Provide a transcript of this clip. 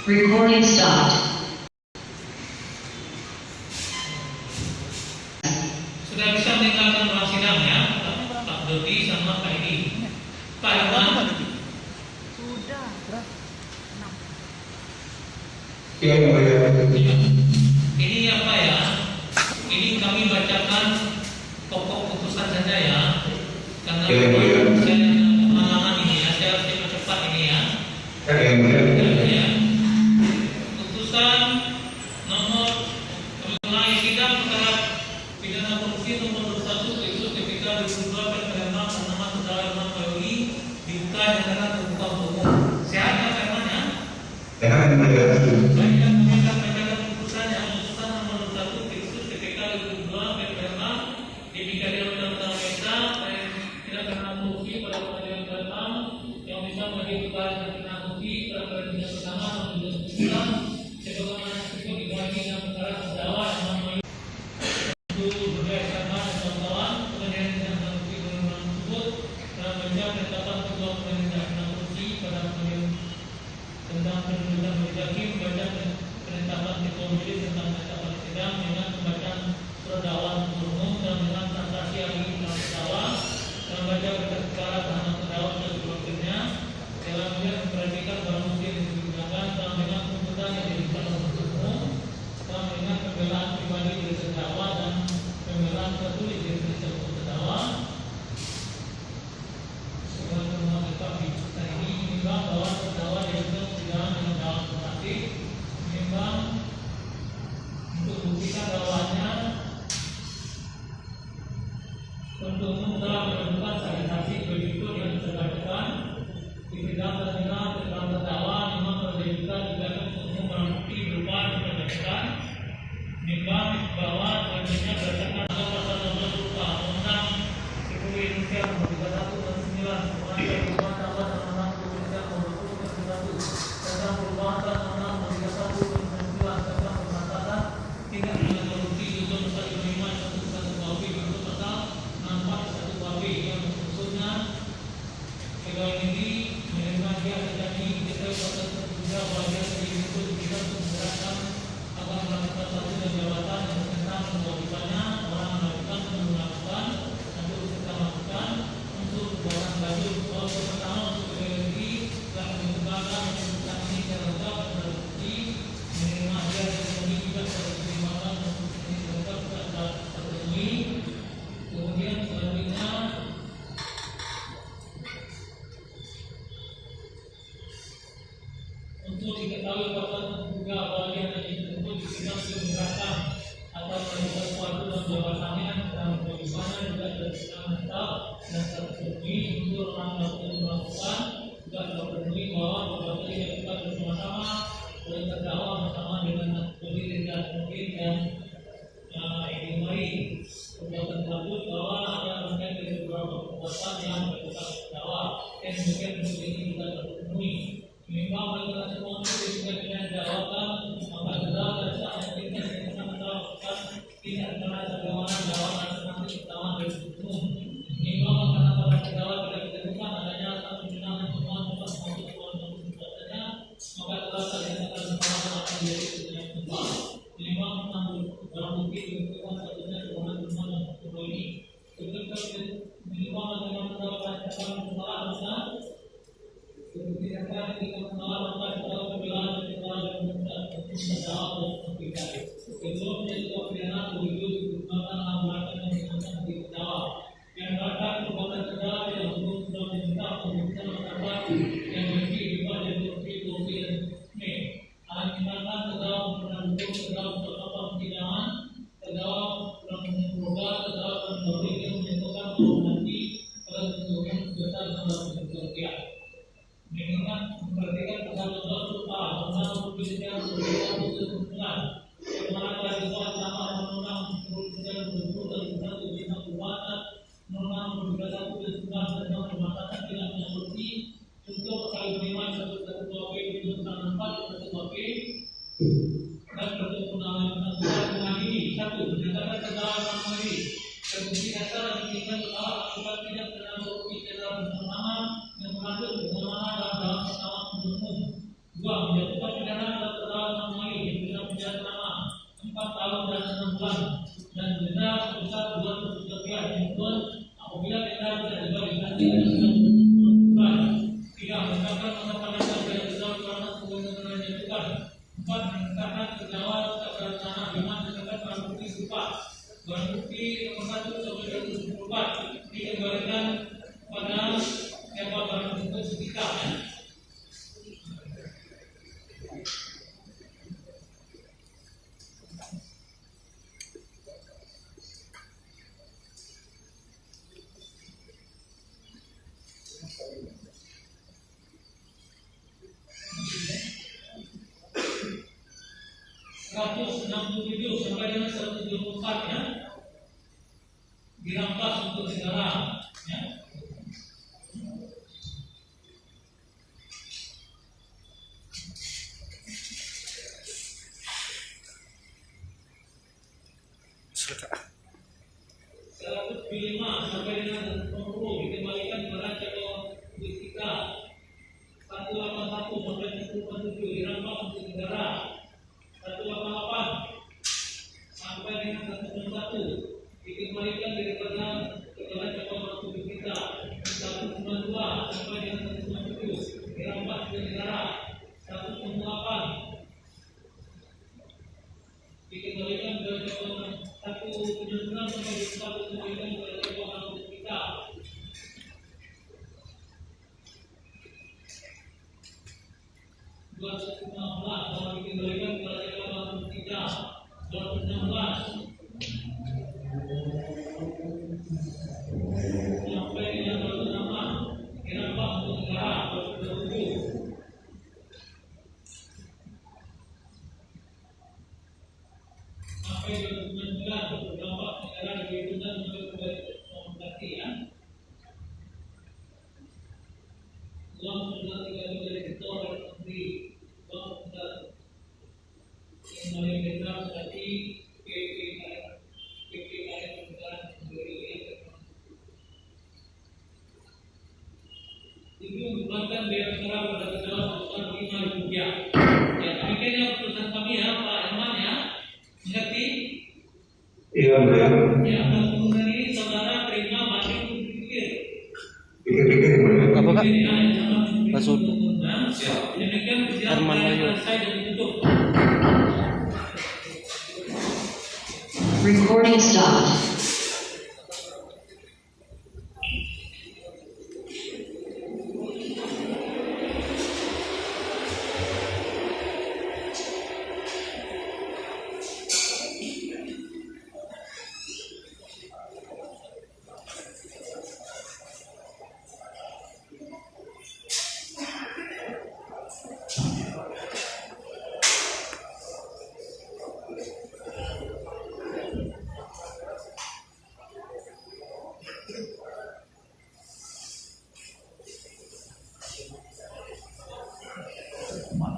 Recording stopped. Sudah bisa meninggalkan ruang sidang ya, Pak Dodi sama Pak Edi. Pak Iwan. Sudah. Ini apa ya? Ini kami bacakan pokok putusan saja ya. Karena saya pengalaman ini ya, saya harus cepat ini ya. Ya. Putusan nomor mengenai sidang perkara pidana korupsi nomor 21 Eksus Ketika 2002 Perkara Nama Saudara Herman Mayori dibuka dengan terbuka untuk umum. Sehat ya Herman ya? Baik, dan meminta bacakan putusan yang putusan nomor 21 Eksus Ketika 2002 Perkara dibuka di Undang-Undang Desa dan tidak kena korupsi pada pengadilan ke-6 yang bisa menjadi tugas dan kena korupsi pada pengadilan pertama dan putusan sebagaimana disebut di bagi dalam perkara terdakwa Herman Mayori. Tentang penuntutan majelis hakim membaca penetapan ketua majelis tentang penetapan sidang dengan pembacaan surat dakwaan umum dan dengan transaksi ahli dalam terdakwa dan membaca berkas perkara tahanan terdakwa dan sebagainya dalam melihat memperhatikan barang bukti yang digunakan dan dengan tuntutan yang diberikan oleh umum dan dengan pembelaan pribadi dari terdakwa dan pembelaan tertulis dari terdakwa. Sebagaimana tetap di putusan ini menimbang bahwa terdakwa dihukum dengan dakwaan normatif, menimbang untuk membuktikan dakwaannya untuk umum telah menentukan saksi-saksi begitu yang disampaikan di sidang terdengar tentang terdakwa memang terdapat juga umum barang bukti berupa diperhatikan, menimbang bahwa selanjutnya berdasarkan pasal 12 Undang-Undang Republik Indonesia Nomor 31 Tahun 9 perubahan tambah Undang-Undang Indonesia Nomor 20 Tahun 91 tentang perubahan Undang-Undang Nomor 31 Tahun 99 tentang pemberantasan tindak pidana korupsi junto pasal 55 satu KUHP junto pasal 64 satu KUHP yang khususnya pegawai negeri menerima dia terjadi detail pasal terduga bagian dari itu tidak memberatkan agar melakukan satu dan jabatan yang tentang kewajibannya orang melakukan dan melakukan atau serta melakukan untuk kebuatan lanjut bahwa pertama untuk pegawai negeri telah menentukan menentukan ini secara lengkap dan terbukti menerima dia terpenuhi juga terterimakan untuk ini lengkap dan terpenuhi. Kemudian selanjutnya untuk diketahui pasal terduga bagian dari tersebut tidak menyerahkan atau melakukan suatu dan jabatannya dan kewajibannya juga tidak menetap dan terpenuhi unsur orang melakukan juga terpenuhi bahwa perbuatan yang dilakukan bersama-sama oleh terdakwa bersama dengan berdiri dan mungkin dan ini mari perbuatan tersebut bahwa ada bagian dari beberapa perbuatan yang dilakukan terdakwa dan mungkin ini juga terpenuhi. Memang bagaimana semua itu juga dengan dakwakan maka terdakwa dan saat yang kita melakukan tidak pernah sebagaimana dakwaan nanti pertama dari umum. Memang karena pada terdakwa tidak ditemukan adanya satu undangan temuan tempat untuk perbuatannya maka telah ternyatakan kesalahan akan menjadi sebenarnya kembali. Memang barang bukti dilakukan satunya sebuah temuan dan kedua ini. Ketika memang bagaimana terdakwa kesalahan maka kemudian kita mengalami pada pembelaan dan menjawab dan sebelum itu pidana begitu digunakan amalkan yang disebutkan di terdakwa yang akan perbuatan terdakwa yang belum sudah diminta pembuktian masyarakat yang memiliki riba dan korupsi dan ini akan tindakan terdakwa menanggung terdakwa beberapa persidangan terdakwa mencoba terdakwa memberikan menentukan bahwa nanti pada kemudian besar dalam bekerja. Mengingat memperhatikan pasal 12 Undang-Undang Republik Indonesia Nomor 20 bagaimana telah dibuat sama Undang-Undang Republik Indonesia Nomor 20 tentang perubahan Undang-Undang Nomor 21 tentang pemberantasan tindak pidana korupsi untuk pasal 55 satu KUHP junto pasal 64 satu KUHP dan bentuk undang-undang mengadili satu menyatakan terdakwa mengadili terbukti dasar yang diinginkan terdakwa akibat tindak pidana korupsi secara bersama-sama yang mengatur bagaimana dalam pertama umum. Dua, menjatuhkan pidana Tiga, menetapkan masa panen dan besar peranan kewenangan yang bukan. Empat, menetapkan terdakwa tata tanah. Lima, menetapkan barang bukti berupa barang bukti nomor 1 sampai 24 dikembalikan pada siapa barang tersebut setika. Ratus 67 sampai dengan 124 ya, dirampas untuk negara ya. Seratus 5 sampai dengan 60 dikembalikan kepada cabang kita. 181 sampai 147 dirampas untuk negara. 188 sampai dengan 191 dikembalikan daripada kepada cabang waktu kita. 192 sampai dengan 197 dirampas ke negara. 198 dikembalikan ke cabang 179 sampai 1 dikembalikan kepada cabang waktu kita. 215 kalau dikembalikan kepada cabang kita. 216 sampai dengan 206 dirampas untuk negara. 227 sampai 219 dirampas negara diperlukan untuk komunikasi ya. Uang sudah tidak boleh disetor sendiri. Uang sudah mulai besar seperti PPKM negara sendiri. Itu merupakan biaya negara pada terdakwa sebesar Rp5.000. Ya, demikian keputusan kami ya, Pak Herman ya. Mengerti? Iya, Mbak. Ya, keputusan ini saudara terima masih berpikir. Pikir-pikir, Mbak. Apa, Kak? Masuk. Herman Bayu. Recording stopped.